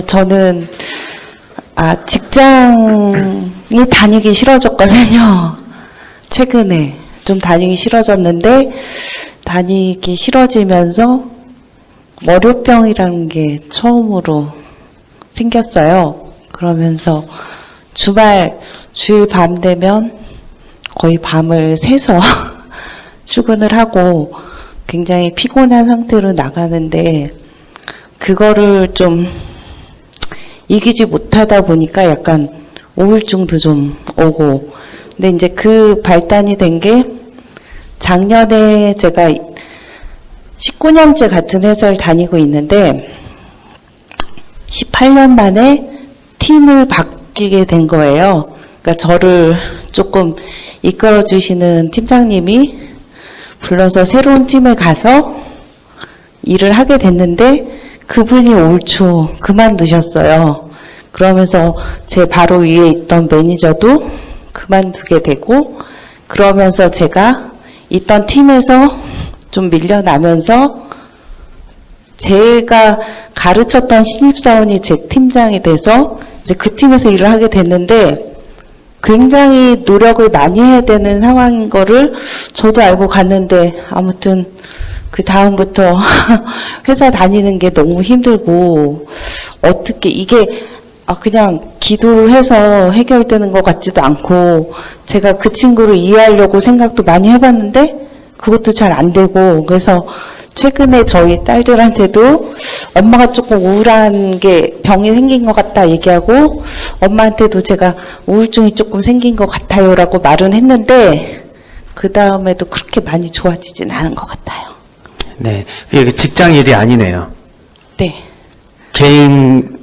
저는, 직장이 다니기 싫어졌거든요. 최근에 좀 다니기 싫어졌는데, 다니기 싫어지면서 월요병이라는 게 처음으로 생겼어요. 그러면서 주일 밤 되면 거의 밤을 새서 출근을 하고 굉장히 피곤한 상태로 나가는데, 그거를 좀 이기지 못하다 보니까 약간 우울증도 좀 오고, 근데 이제 그 발단이 된 게 작년에 제가 19년째 같은 회사를 다니고 있는데 18년 만에 팀을 바뀌게 된 거예요. 그러니까 저를 조금 이끌어 주시는 팀장님이 불러서 새로운 팀에 가서 일을 하게 됐는데 그분이 올 초 그만두셨어요. 그러면서 제 바로 위에 있던 매니저도 그만두게 되고, 그러면서 제가 있던 팀에서 좀 밀려나면서 제가 가르쳤던 신입사원이 제 팀장이 돼서 이제 그 팀에서 일을 하게 됐는데, 굉장히 노력을 많이 해야 되는 상황인 거를 저도 알고 갔는데, 아무튼 그 다음부터 회사 다니는 게 너무 힘들고, 어떻게 이게 그냥 기도를 해서 해결되는 것 같지도 않고, 제가 그 친구를 이해하려고 생각도 많이 해봤는데 그것도 잘 안 되고, 그래서 최근에 저희 딸들한테도 엄마가 조금 우울한 게 병이 생긴 것 같다 얘기하고, 엄마한테도 제가 우울증이 조금 생긴 것 같아요 라고 말은 했는데, 그 다음에도 그렇게 많이 좋아지진 않은 것 같아요. 네, 이게 직장 일이 아니네요. 네. 개인적인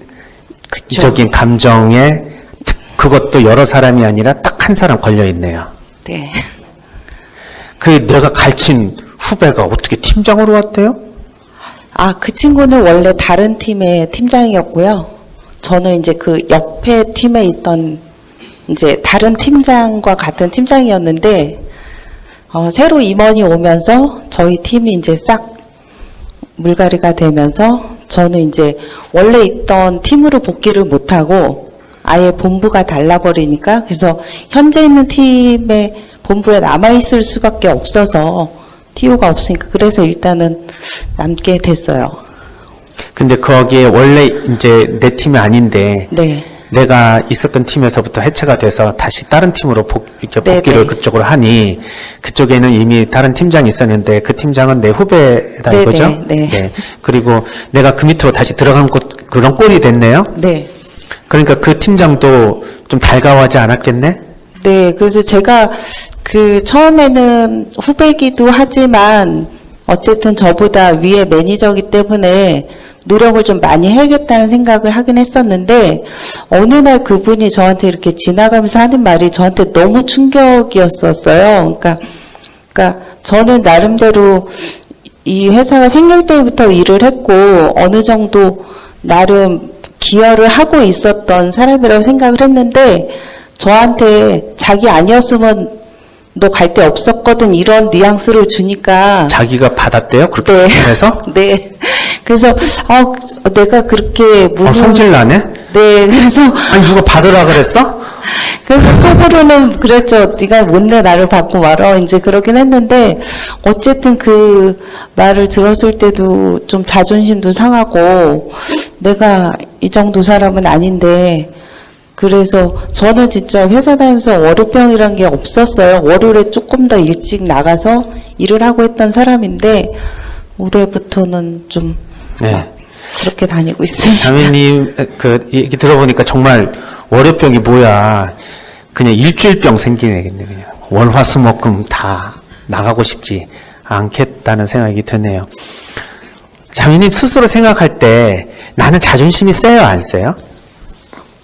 감정에, 그것도 여러 사람이 아니라 딱 한 사람 걸려 있네요. 네. 그 내가 가르친 후배가 어떻게 팀장으로 왔대요? 그 친구는 원래 다른 팀의 팀장이었고요. 저는 이제 그 옆에 팀에 있던 이제 다른 팀장과 같은 팀장이었는데, 새로 임원이 오면서 저희 팀이 이제 싹 물갈이가 되면서 저는 이제 원래 있던 팀으로 복귀를 못하고 아예 본부가 달라버리니까, 그래서 현재 있는 팀의 본부에 남아있을 수밖에 없어서, TO가 없으니까, 그래서 일단은 남게 됐어요. 근데 거기에 원래 이제 내 팀이 아닌데, 네. 내가 있었던 팀에서부터 해체가 돼서 다시 다른 팀으로 복귀를 네네. 그쪽으로 하니, 그쪽에는 이미 다른 팀장이 있었는데 그 팀장은 내 후배다 네네. 이거죠? 네. 그리고 내가 그 밑으로 다시 들어간 그런 꼴이 됐네요? 네. 그러니까 그 팀장도 좀 달가워하지 않았겠네? 네. 그래서 제가 처음에는 후배기도 하지만 어쨌든 저보다 위에 매니저이기 때문에 노력을 좀 많이 해야겠다는 생각을 하긴 했었는데, 어느 날 그분이 저한테 이렇게 지나가면서 하는 말이 저한테 너무 충격이었었어요. 그러니까 저는 나름대로 이 회사가 생길 때부터 일을 했고 어느 정도 나름 기여를 하고 있었던 사람이라고 생각을 했는데, 저한테 자기 아니었으면 너 갈 데 없었거든 이런 뉘앙스를 주니까. 자기가 받았대요? 그렇게 네. 해서? 네. 그래서 내가 그렇게 성질 나네? 네. 그래서 아니 누가 받으라 그랬어? 그래서 속으로는 그랬죠. 네가 못내 나를 받고 말어. 이제 그러긴 했는데, 어쨌든 그 말을 들었을 때도 좀 자존심도 상하고, 내가 이 정도 사람은 아닌데, 그래서 저는 진짜 회사 다니면서 월요병이란 게 없었어요. 월요일에 조금 더 일찍 나가서 일을 하고 했던 사람인데, 올해부터는 좀 네. 그렇게 다니고 있습니다. 자매님 그 얘기 들어보니까 정말 월요병이 뭐야, 그냥 일주일병 생기네겠네. 그냥 월화수목금 다 나가고 싶지 않겠다는 생각이 드네요. 자매님 스스로 생각할 때 나는 자존심이 세요, 안 세요?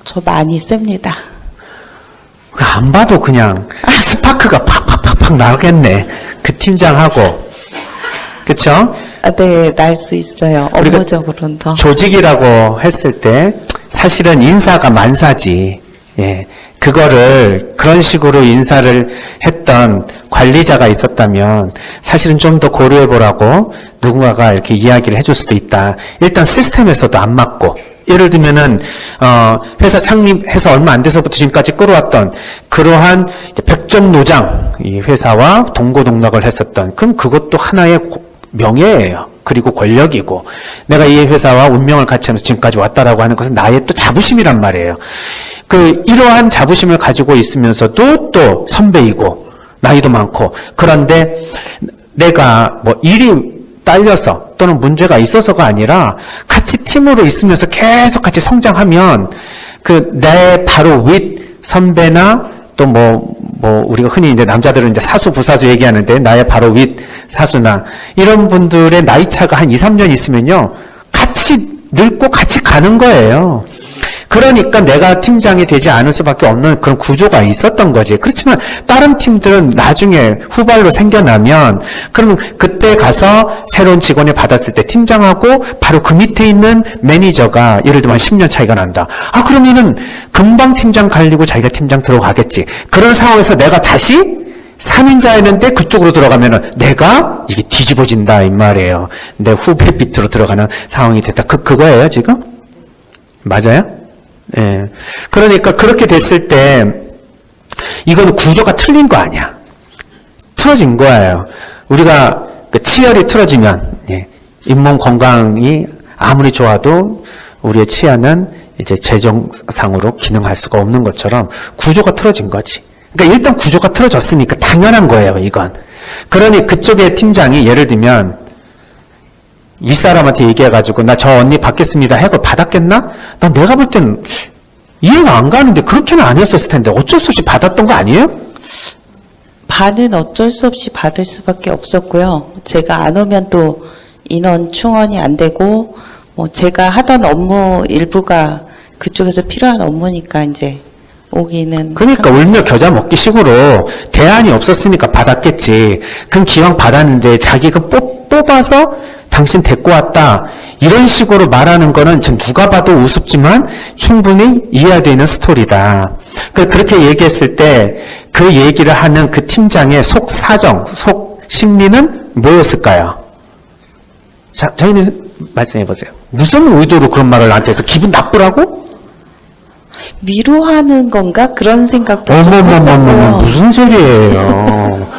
저 많이 셉니다. 안 봐도 그냥 스파크가 팍팍팍팍 나겠네. 그 팀장하고. 그쵸? 네, 날 수 있어요. 업무적으로는 더. 조직이라고 했을 때 사실은 인사가 만사지. 예. 그거를 그런 식으로 인사를 했던 관리자가 있었다면 사실은 좀 더 고려해보라고 누군가가 이렇게 이야기를 해줄 수도 있다. 일단 시스템에서도 안 맞고, 예를 들면은 회사 창립해서 얼마 안 돼서부터 지금까지 끌어왔던 그러한 백전노장 이 회사와 동고동락을 했었던 그럼 그것도 하나의 명예예요. 그리고 권력이고 내가 이 회사와 운명을 같이 하면서 지금까지 왔다라고 하는 것은 나의 또 자부심이란 말이에요. 이러한 자부심을 가지고 있으면서도 또 선배이고 나이도 많고 그런데 내가 뭐 일이 딸려서 또는 문제가 있어서가 아니라 같이 팀으로 있으면서 계속 같이 성장하면 내 바로 윗 선배나 또 우리가 흔히 이제 남자들은 이제 사수, 부사수 얘기하는데 나의 바로 윗 사수나 이런 분들의 나이 차가 한 2, 3년 있으면요. 같이 늙고 같이 가는 거예요. 그러니까 내가 팀장이 되지 않을 수밖에 없는 그런 구조가 있었던 거지. 그렇지만 다른 팀들은 나중에 후발로 생겨나면 그럼 그때 가서 새로운 직원을 받았을 때 팀장하고 바로 그 밑에 있는 매니저가 예를 들면 10년 차이가 난다. 그러면은 금방 팀장 갈리고 자기가 팀장 들어가겠지. 그런 상황에서 내가 다시 3인자였는데 그쪽으로 들어가면은 내가 이게 뒤집어진다 이 말이에요. 내 후배 밑으로 들어가는 상황이 됐다. 그거예요 지금? 맞아요? 예. 그러니까 그렇게 됐을 때 이건 구조가 틀린 거 아니야. 틀어진 거예요. 우리가 치열이 틀어지면 잇몸 건강이 아무리 좋아도 우리의 치아는 이제 재정상으로 기능할 수가 없는 것처럼 구조가 틀어진 거지. 그러니까 일단 구조가 틀어졌으니까 당연한 거예요, 이건. 그러니 그쪽의 팀장이 예를 들면 윗사람한테 얘기해가지고 나 저 언니 받겠습니다 해고 받았겠나? 난 내가 볼 때는 이해가 안 가는데 그렇게는 아니었을 텐데 어쩔 수 없이 받았던 거 아니에요? 반은 어쩔 수 없이 받을 수밖에 없었고요. 제가 안 오면 또 인원 충원이 안 되고 제가 하던 업무 일부가 그쪽에서 필요한 업무니까 이제 오기는 그러니까 울며 겨자 먹기 식으로 대안이 없었으니까 받았겠지. 그럼 기왕 받았는데 자기가 뽑아서 당신 데리고 왔다. 이런 식으로 말하는 거는 지금 누가 봐도 우습지만 충분히 이해할 수 있는 스토리다. 그렇게 얘기했을 때 그 얘기를 하는 그 팀장의 속 사정, 속 심리는 뭐였을까요? 자, 저희는 말씀해 보세요. 무슨 의도로 그런 말을 나한테 해서 기분 나쁘라고? 위로하는 건가? 그런 생각도 좀 어머머머머 했었고요. 무슨 소리예요.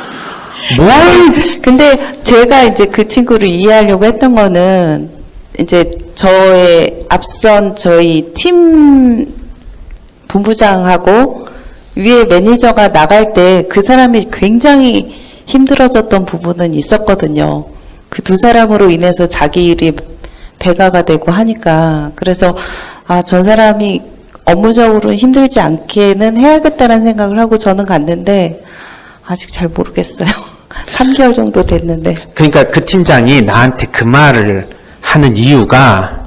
근데 제가 이제 그 친구를 이해하려고 했던 거는 이제 저의 앞선 저희 팀 본부장하고 위에 매니저가 나갈 때 그 사람이 굉장히 힘들어졌던 부분은 있었거든요. 그 두 사람으로 인해서 자기 일이 배가가 되고 하니까 그래서 저 사람이 업무적으로 힘들지 않게는 해야겠다는 생각을 하고 저는 갔는데 아직 잘 모르겠어요. 3개월 정도 됐는데. 그러니까 그 팀장이 나한테 그 말을 하는 이유가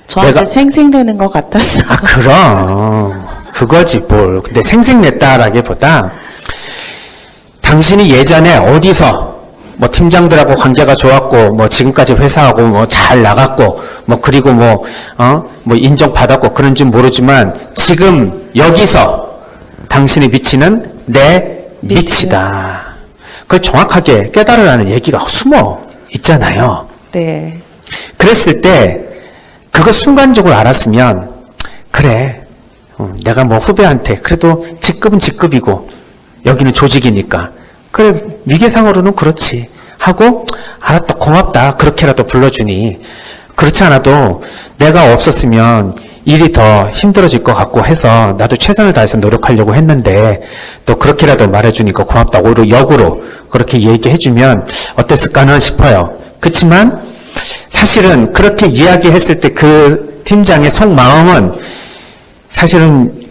저한테 생생내는 것 같았어. 그럼 그거지 뭘. 근데 생생냈다라기보다 당신이 예전에 어디서 뭐 팀장들하고 관계가 좋았고 뭐 지금까지 회사하고 뭐 잘 나갔고 뭐 그리고 뭐 인정받았고 그런지 모르지만 지금 여기서 당신의 위치는 내 밑이다. 그걸 정확하게 깨달으라는 얘기가 숨어 있잖아요. 네. 그랬을 때 그거 순간적으로 알았으면 그래 내가 뭐 후배한테 그래도 직급은 직급이고 여기는 조직이니까 그래 위계상으로는 그렇지 하고 알았다 고맙다 그렇게라도 불러주니 그렇지 않아도 내가 없었으면 일이 더 힘들어질 것 같고 해서 나도 최선을 다해서 노력하려고 했는데 또 그렇게라도 말해주니까 고맙다 오히려 역으로 그렇게 얘기해주면 어땠을까는 싶어요. 그렇지만 사실은 그렇게 이야기했을 때 그 팀장의 속마음은 사실은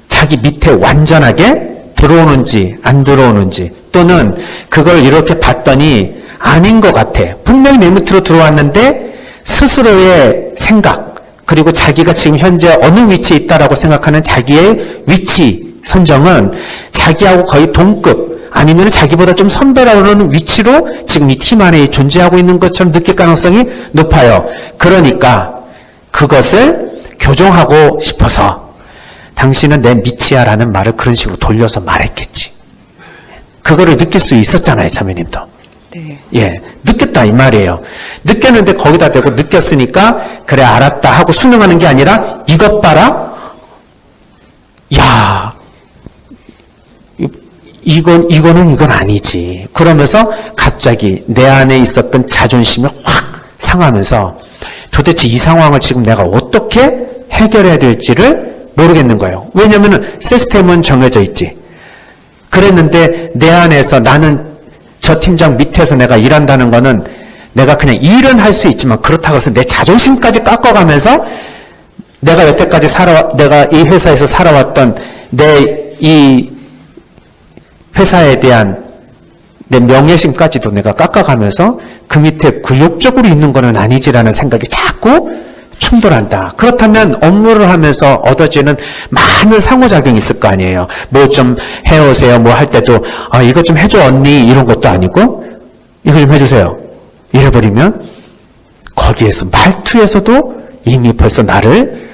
자기 밑에 완전하게 들어오는지 안 들어오는지 또는 그걸 이렇게 봤더니 아닌 것 같아. 분명히 내 밑으로 들어왔는데 스스로의 생각 그리고 자기가 지금 현재 어느 위치에 있다라고 생각하는 자기의 위치 선정은 자기하고 거의 동급 아니면 자기보다 좀 선배라는 위치로 지금 이 팀 안에 존재하고 있는 것처럼 느낄 가능성이 높아요. 그러니까 그것을 교정하고 싶어서 당신은 내 밑이야 라는 말을 그런 식으로 돌려서 말했겠지. 그거를 느낄 수 있었잖아요, 자매님도. 네. 예, 느꼈다 이 말이에요. 느꼈는데 거기다 대고 느꼈으니까 그래 알았다 하고 순응하는 게 아니라 이것 봐라. 야, 이건 아니지. 그러면서 갑자기 내 안에 있었던 자존심이 확 상하면서 도대체 이 상황을 지금 내가 어떻게 해결해야 될지를 모르겠는 거예요. 왜냐면은 시스템은 정해져 있지. 그랬는데 내 안에서 나는 저 팀장 밑에서 내가 일한다는 거는 내가 그냥 일은 할 수 있지만 그렇다고 해서 내 자존심까지 깎아가면서 내가 여태까지 내가 이 회사에서 살아왔던 내 이 회사에 대한 내 명예심까지도 내가 깎아가면서 그 밑에 굴욕적으로 있는 거는 아니지라는 생각이 자꾸 충돌한다. 그렇다면 업무를 하면서 얻어지는 많은 상호작용이 있을 거 아니에요. 뭐 좀 해오세요. 뭐 할 때도 이거 좀 해줘 언니 이런 것도 아니고 이거 좀 해주세요. 이래버리면 거기에서 말투에서도 이미 벌써 나를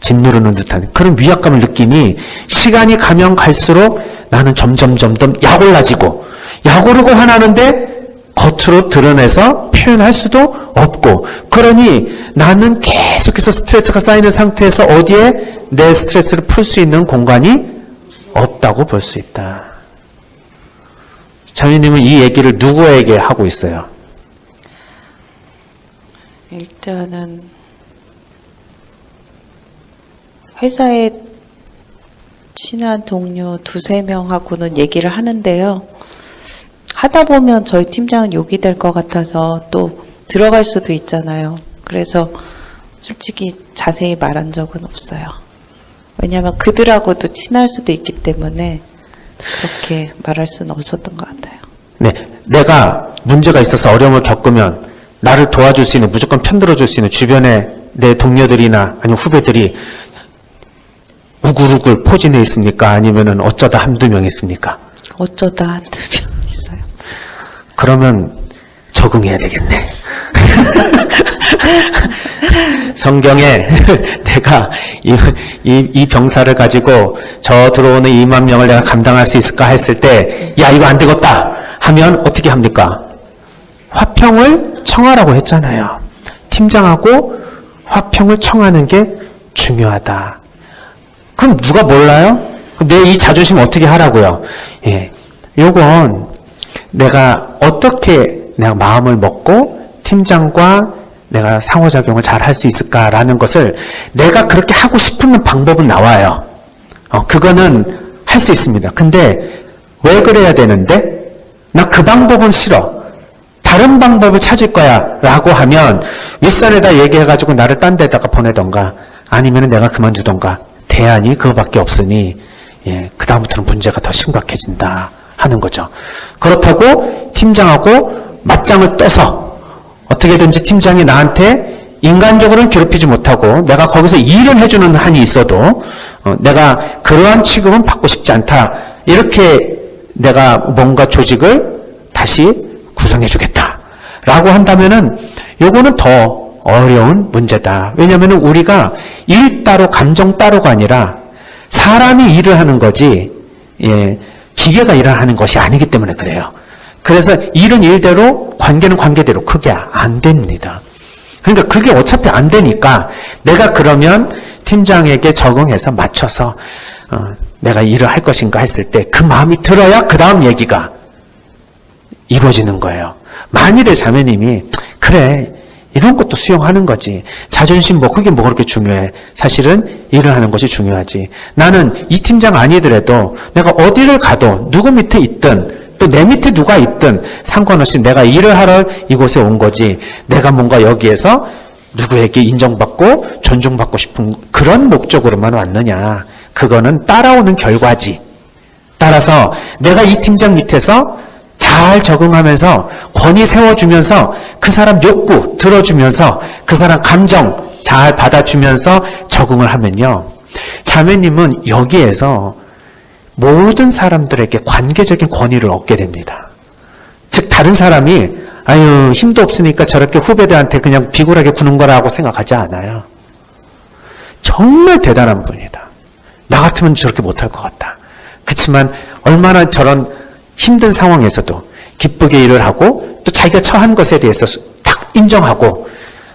짓누르는 듯한 그런 위압감을 느끼니 시간이 가면 갈수록 나는 점점 약올라지고 약오르고 화나는데 겉으로 드러내서 표현할 수도 없고 그러니 나는 계속해서 스트레스가 쌓이는 상태에서 어디에 내 스트레스를 풀 수 있는 공간이 없다고 볼 수 있다. 자매님은 이 얘기를 누구에게 하고 있어요? 일단은 회사에 친한 동료 2-3명하고는 얘기를 하는데요. 하다 보면 저희 팀장은 욕이 될 것 같아서 또 들어갈 수도 있잖아요. 그래서 솔직히 자세히 말한 적은 없어요. 왜냐하면 그들하고도 친할 수도 있기 때문에 그렇게 말할 수는 없었던 것 같아요. 네, 내가 문제가 있어서 어려움을 겪으면 나를 도와줄 수 있는, 무조건 편들어줄 수 있는 주변에 내 동료들이나 아니면 후배들이 우글우글 포진해 있습니까? 아니면은 어쩌다 한두 명 있습니까? 어쩌다 한두 명 있어요. 그러면 적응해야 되겠네. 성경에 내가 이 병사를 가지고 저 들어오는 2만 명을 내가 감당할 수 있을까 했을 때, 야, 이거 안 되겠다 하면 어떻게 합니까? 화평을 청하라고 했잖아요. 팀장하고 화평을 청하는 게 중요하다. 그럼 누가 몰라요? 내 이 자존심 어떻게 하라고요? 예. 요건 내가 어떻게 내가 마음을 먹고 팀장과 내가 상호작용을 잘 할 수 있을까라는 것을 내가 그렇게 하고 싶은 방법은 나와요. 그거는 할 수 있습니다. 근데 왜 그래야 되는데? 나 그 방법은 싫어. 다른 방법을 찾을 거야 라고 하면 윗선에다 얘기해가지고 나를 딴 데다가 보내던가 아니면 내가 그만두던가 대안이 그거밖에 없으니 그 다음부터는 문제가 더 심각해진다 하는 거죠. 그렇다고 팀장하고 맞짱을 떠서 어떻게든지 팀장이 나한테 인간적으로는 괴롭히지 못하고 내가 거기서 일을 해주는 한이 있어도 내가 그러한 취급은 받고 싶지 않다. 이렇게 내가 뭔가 조직을 다시 구성해 주겠다 라고 한다면은 요거는 더 어려운 문제다. 왜냐하면 우리가 일 따로 감정 따로가 아니라 사람이 일을 하는 거지 기계가 일을 하는 것이 아니기 때문에 그래요. 그래서 일은 일대로 관계는 관계대로 그게 안 됩니다. 그러니까 그게 어차피 안 되니까 내가 그러면 팀장에게 적응해서 맞춰서 내가 일을 할 것인가 했을 때 그 마음이 들어야 그 다음 얘기가 이루어지는 거예요. 만일에 자매님이 그래 이런 것도 수용하는 거지. 자존심 뭐 그게 뭐 그렇게 중요해. 사실은 일을 하는 것이 중요하지. 나는 이 팀장 아니더라도 내가 어디를 가도 누구 밑에 있든 또 내 밑에 누가 있든 상관없이 내가 일을 하러 이곳에 온 거지. 내가 뭔가 여기에서 누구에게 인정받고 존중받고 싶은 그런 목적으로만 왔느냐. 그거는 따라오는 결과지. 따라서 내가 이 팀장 밑에서 잘 적응하면서 권위 세워주면서 그 사람 욕구 들어주면서 그 사람 감정 잘 받아주면서 적응을 하면요. 자매님은 여기에서 모든 사람들에게 관계적인 권위를 얻게 됩니다. 즉 다른 사람이 아유 힘도 없으니까 저렇게 후배들한테 그냥 비굴하게 구는 거라고 생각하지 않아요. 정말 대단한 분이다. 나 같으면 저렇게 못할 것 같다. 그렇지만 얼마나 저런 힘든 상황에서도 기쁘게 일을 하고 또 자기가 처한 것에 대해서 딱 인정하고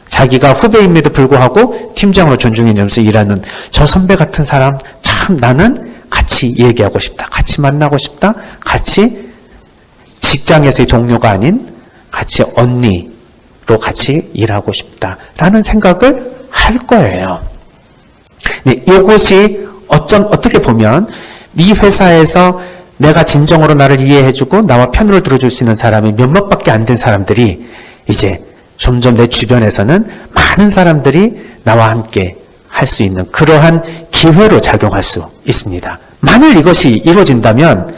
자기가 후배임에도 불구하고 팀장으로 존중해주면서 일하는 저 선배 같은 사람 참 나는 같이 얘기하고 싶다. 같이 만나고 싶다. 같이 직장에서의 동료가 아닌 같이 언니로 같이 일하고 싶다라는 생각을 할 거예요. 네, 이것이 어떻게 보면 이 회사에서 내가 진정으로 나를 이해해주고 나와 편을 들어줄 수 있는 사람이 몇몇밖에 안 된 사람들이 이제 점점 내 주변에서는 많은 사람들이 나와 함께 할 수 있는 그러한 기회로 작용할 수 있습니다. 만일 이것이 이루어진다면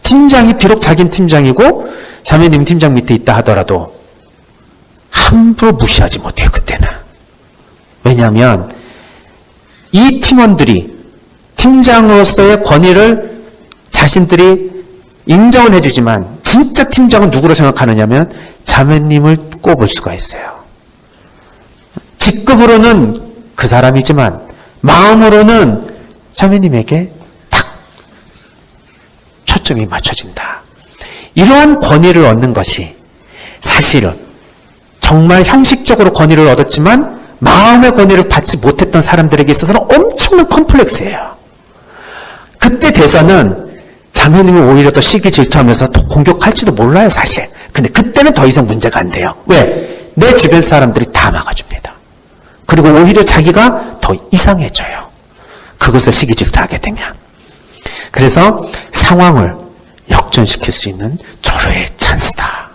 팀장이 비록 자기는 팀장이고 자매님 팀장 밑에 있다 하더라도 함부로 무시하지 못해요. 그때는. 왜냐하면 이 팀원들이 팀장으로서의 권위를 자신들이 인정은 해주지만 진짜 팀장은 누구로 생각하느냐면 자매님을 꼽을 수가 있어요. 직급으로는 그 사람이지만 마음으로는 자매님에게 딱 초점이 맞춰진다. 이러한 권위를 얻는 것이 사실은 정말 형식적으로 권위를 얻었지만 마음의 권위를 받지 못했던 사람들에게 있어서는 엄청난 컴플렉스예요. 그때 돼서는 자매님이 오히려 더 시기 질투하면서 더 공격할지도 몰라요, 사실. 근데 그때는 더 이상 문제가 안 돼요. 왜? 내 주변 사람들이 다 막아줍니다. 그리고 오히려 자기가 더 이상해져요. 그것을 시기 질투하게 되면. 그래서 상황을 역전시킬 수 있는 절호의 찬스다.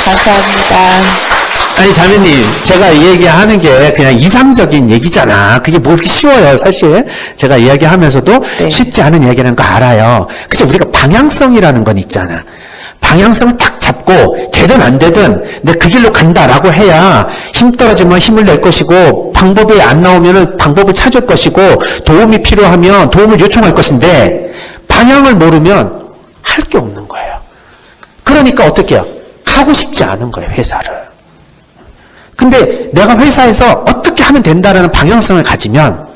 감사합니다. 아니 자매님 제가 이야기하는 게 그냥 이상적인 얘기잖아. 그게 뭐 이렇게 쉬워요. 사실 제가 이야기하면서도 네. 쉽지 않은 이야기라는 거 알아요. 그래서 우리가 방향성이라는 건 있잖아. 방향성을 딱 잡고 되든 안 되든 내가 그 길로 간다라고 해야 힘 떨어지면 힘을 낼 것이고 방법이 안 나오면 방법을 찾을 것이고 도움이 필요하면 도움을 요청할 것인데 방향을 모르면 할 게 없는 거예요. 그러니까 어떻게 해요? 가고 싶지 않은 거예요. 회사를. 근데 내가 회사에서 어떻게 하면 된다라는 방향성을 가지면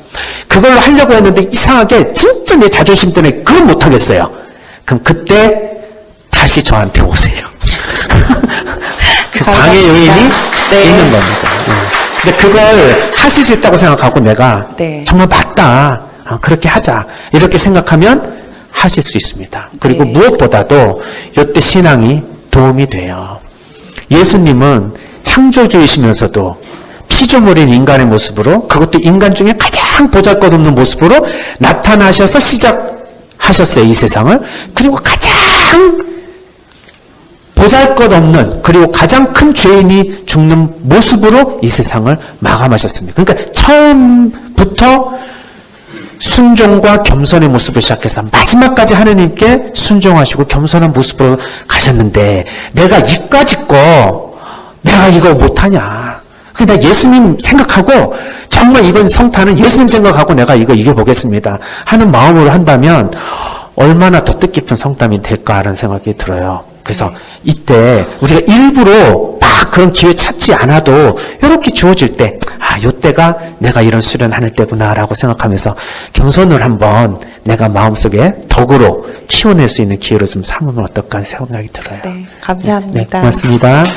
그걸로 하려고 했는데 이상하게 진짜 내 자존심 때문에 그걸 못하겠어요. 그럼 그때 다시 저한테 오세요. 그 방해 요인이 네. 있는 겁니다. 근데 그걸 하실 수 있다고 생각하고 내가 네. 정말 맞다. 그렇게 하자. 이렇게 생각하면 하실 수 있습니다. 그리고 네. 무엇보다도 이때 신앙이 도움이 돼요. 예수님은 창조주이시면서도 피조물인 인간의 모습으로 그것도 인간 중에 가장 보잘것없는 모습으로 나타나셔서 시작하셨어요. 이 세상을. 그리고 가장 보잘것없는 그리고 가장 큰 죄인이 죽는 모습으로 이 세상을 마감하셨습니다. 그러니까 처음부터 순종과 겸손의 모습을 시작해서 마지막까지 하느님께 순종하시고 겸손한 모습으로 가셨는데 내가 이까짓 거 내가 이거 못하냐. 나 예수님 생각하고 정말 이번 성탄은 예수님 생각하고 내가 이거 이겨보겠습니다 하는 마음으로 한다면 얼마나 더 뜻깊은 성탄이 될까 하는 생각이 들어요. 그래서 이때 우리가 일부러 막 그런 기회 찾지 않아도 이렇게 주어질 때 이때가 내가 이런 수련하는 때구나라고 생각하면서 겸손을 한번 내가 마음속에 덕으로 키워낼 수 있는 기회로 좀 삼으면 어떨까 하는 생각이 들어요. 네, 감사합니다. 네, 고맙습니다. 네.